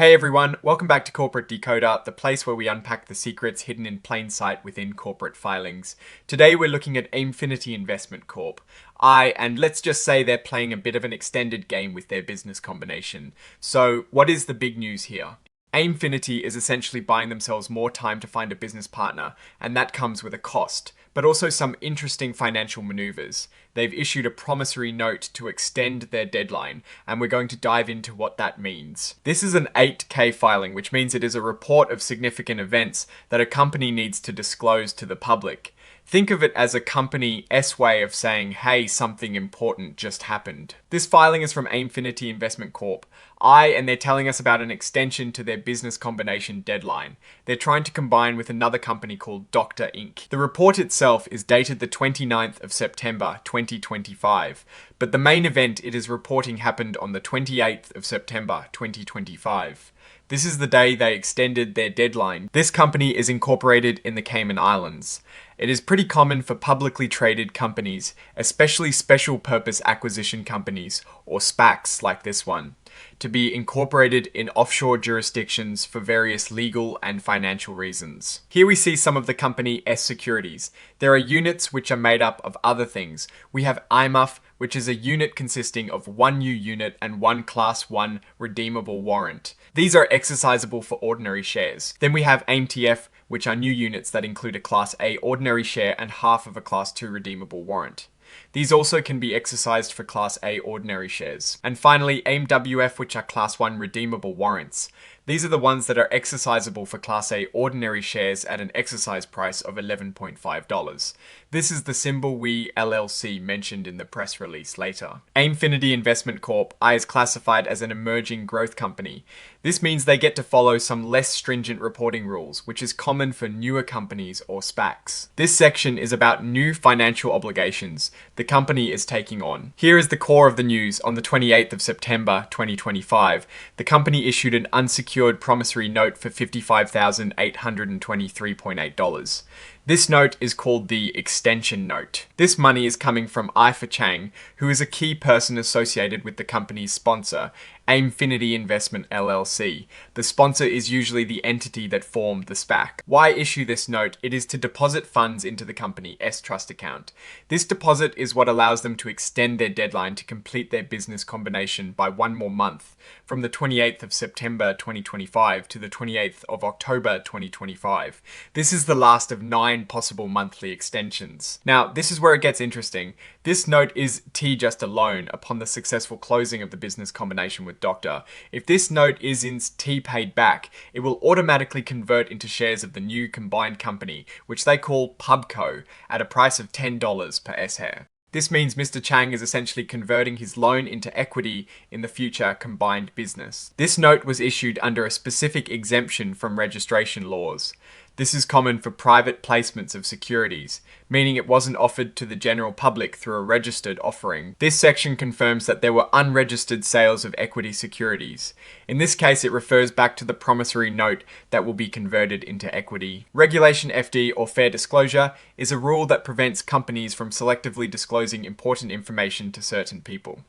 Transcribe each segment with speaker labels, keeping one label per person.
Speaker 1: Hey everyone, welcome back to Corporate Decoder, the place where we unpack the secrets hidden in plain sight within corporate filings. Today we're looking at Aimfinity Investment Corp. And let's just say they're playing a bit of an extended game with their business combination. So what is the big news here? Aimfinity is essentially buying themselves more time to find a business partner, and that comes with a cost, but also some interesting financial maneuvers. They've issued a promissory note to extend their deadline, and we're going to dive into what that means. This is an 8K filing, which means it is a report of significant events that a company needs to disclose to the public. Think of it as a company-S way of saying, hey, something important just happened. This filing is from Aimfinity Investment Corp. And they're telling us about an extension to their business combination deadline. They're trying to combine with another company called Dr. Inc. The report itself is dated the 29th of September 2025, but the main event it is reporting happened on the 28th of September 2025. This is the day they extended their deadline. This company is incorporated in the Cayman Islands. It is pretty common for publicly traded companies, especially special purpose acquisition companies, or SPACs like this one, to be incorporated in offshore jurisdictions for various legal and financial reasons. Here we see some of the company S securities. There are units which are made up of other things. We have IMUF, which is a unit consisting of one new unit and one Class 1 redeemable warrant. These are exercisable for ordinary shares. Then we have AIMTF, which are new units that include a Class A ordinary share and half of a Class 2 redeemable warrant. These also can be exercised for Class A ordinary shares. And finally, AIMWF, which are Class 1 redeemable warrants. These are the ones that are exercisable for Class A ordinary shares at an exercise price of $11.5. This is the symbol we LLC mentioned in the press release later. Aimfinity Investment Corp. is classified as an emerging growth company. This means they get to follow some less stringent reporting rules, which is common for newer companies or SPACs. This section is about new financial obligations the company is taking on. Here is the core of the news. On the 28th of September 2025, the company issued an unsecured promissory note for $55,823.8. This note is called the extension note. This money is coming from Chang, who is a key person associated with the company's sponsor, Aimfinity Investment LLC. The sponsor is usually the entity that formed the SPAC. Why issue this note? It is to deposit funds into the company S Trust account. This deposit is what allows them to extend their deadline to complete their business combination by one more month, from the 28th of September 2025 to the 28th of October 2025. This is the last of 9 possible monthly extensions. Now, this is where it gets interesting. This note is T just a loan upon the successful closing of the business combination with Doctor. If this note is in T paid back, it will automatically convert into shares of the new combined company, which they call PubCo, at a price of $10 per S-share. This means Mr. Chang is essentially converting his loan into equity in the future combined business. This note was issued under a specific exemption from registration laws. This is common for private placements of securities, meaning it wasn't offered to the general public through a registered offering. This section confirms that there were unregistered sales of equity securities. In this case, it refers back to the promissory note that will be converted into equity. Regulation FD, or fair disclosure, is a rule that prevents companies from selectively disclosing important information to certain people.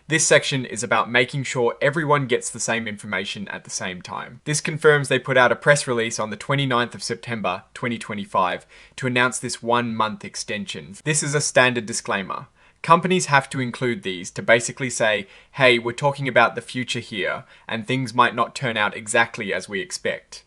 Speaker 1: This section is about making sure everyone gets the same information at the same time. This confirms they put out a press release on the 29th of September 2025 to announce this 1-month extension. This is a standard disclaimer. Companies have to include these to basically say, hey, we're talking about the future here, and things might not turn out exactly as we expect.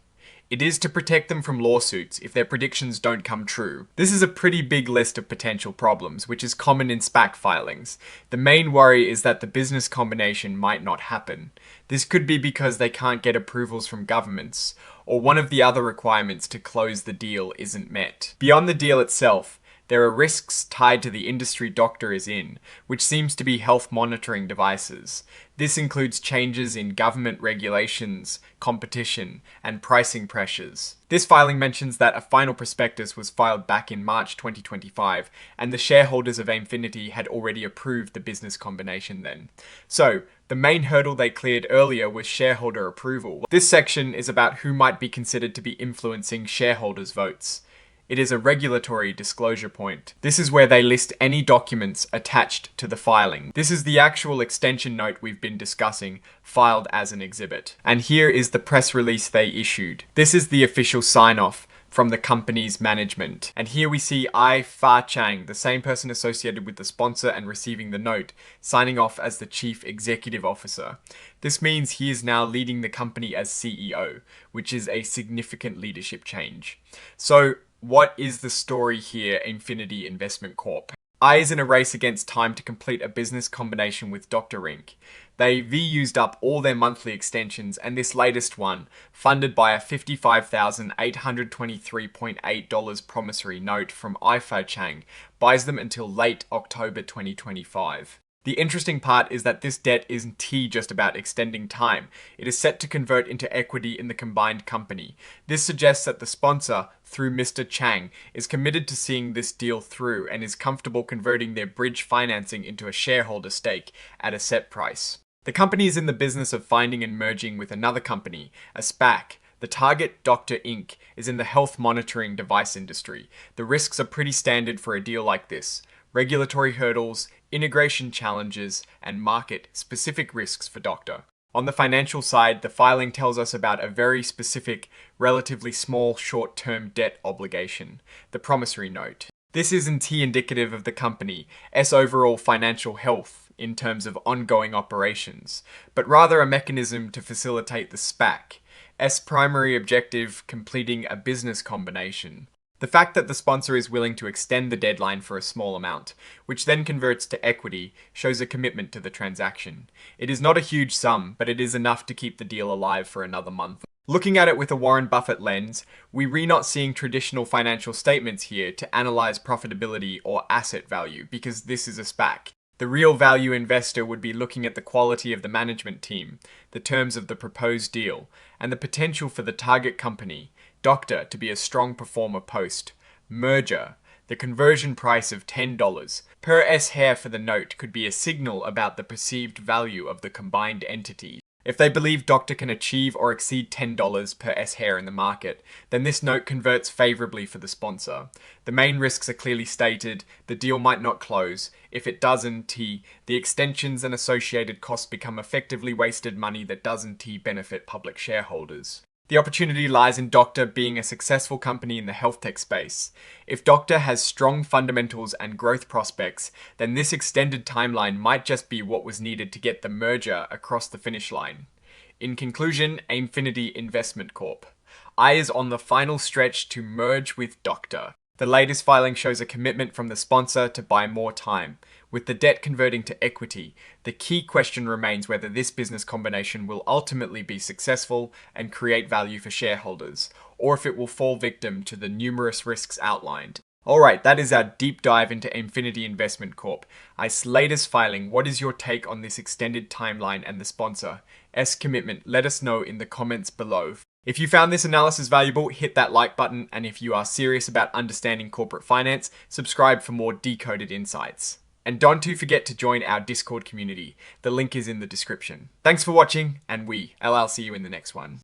Speaker 1: It is to protect them from lawsuits if their predictions don't come true. This is a pretty big list of potential problems, which is common in SPAC filings. The main worry is that the business combination might not happen. This could be because they can't get approvals from governments, or one of the other requirements to close the deal isn't met. Beyond the deal itself, there are risks tied to the industry Doctor is in, which seems to be health monitoring devices. This includes changes in government regulations, competition, and pricing pressures. This filing mentions that a final prospectus was filed back in March 2025, and the shareholders of Aimfinity had already approved the business combination then. So, the main hurdle they cleared earlier was shareholder approval. This section is about who might be considered to be influencing shareholders' votes. It is a regulatory disclosure point. This is where they list any documents attached to the filing. This is the actual extension note we've been discussing, filed as an exhibit. And here is the press release they issued. This is the official sign-off from the company's management. And here we see Fa Chang, the same person associated with the sponsor and receiving the note, signing off as the Chief Executive Officer. This means he is now leading the company as CEO, which is a significant leadership change. So, what is the story here, Aimfinity Investment Corp? I is in a race against time to complete a business combination with Dr. Inc. They've used up all their monthly extensions, and this latest one, funded by a $55,823.8 promissory note from Fa Chang, buys them until late October 2025. The interesting part is that this debt isn't just about extending time. It is set to convert into equity in the combined company. This suggests that the sponsor, through Mr. Chang, is committed to seeing this deal through and is comfortable converting their bridge financing into a shareholder stake at a set price. The company is in the business of finding and merging with another company, a SPAC. The target, Dr. Inc., is in the health monitoring device industry. The risks are pretty standard for a deal like this. Regulatory hurdles, integration challenges, and market-specific risks for Doctor. On the financial side, the filing tells us about a very specific, relatively small short-term debt obligation, the promissory note. This isn't indicative of the company's overall financial health in terms of ongoing operations, but rather a mechanism to facilitate the SPAC's primary objective, completing a business combination. The fact that the sponsor is willing to extend the deadline for a small amount, which then converts to equity, shows a commitment to the transaction. It is not a huge sum, but it is enough to keep the deal alive for another month. Looking at it with a Warren Buffett lens, we're not seeing traditional financial statements here to analyze profitability or asset value, because this is a SPAC. The real value investor would be looking at the quality of the management team, the terms of the proposed deal, and the potential for the target company, Doctor, to be a strong performer post-merger. The conversion price of $10 per share for the note could be a signal about the perceived value of the combined entity. If they believe Doctor can achieve or exceed $10 per share in the market, then this note converts favorably for the sponsor. The main risks are clearly stated. The deal might not close. If it doesn't, the extensions and associated costs become effectively wasted money that doesn't benefit public shareholders. The opportunity lies in Doctor being a successful company in the health tech space. If Doctor has strong fundamentals and growth prospects, then this extended timeline might just be what was needed to get the merger across the finish line. In conclusion, Aimfinity Investment Corp. is on the final stretch to merge with Doctor. The latest filing shows a commitment from the sponsor to buy more time. With the debt converting to equity, the key question remains whether this business combination will ultimately be successful and create value for shareholders, or if it will fall victim to the numerous risks outlined. Alright, that is our deep dive into Aimfinity Investment Corp.'s latest filing. What is your take on this extended timeline and the sponsor's commitment? Let us know in the comments below. If you found this analysis valuable, hit that like button, and if you are serious about understanding corporate finance, subscribe for more decoded insights. And don't forget to join our Discord community. The link is in the description. Thanks for watching, and I'll see you in the next one.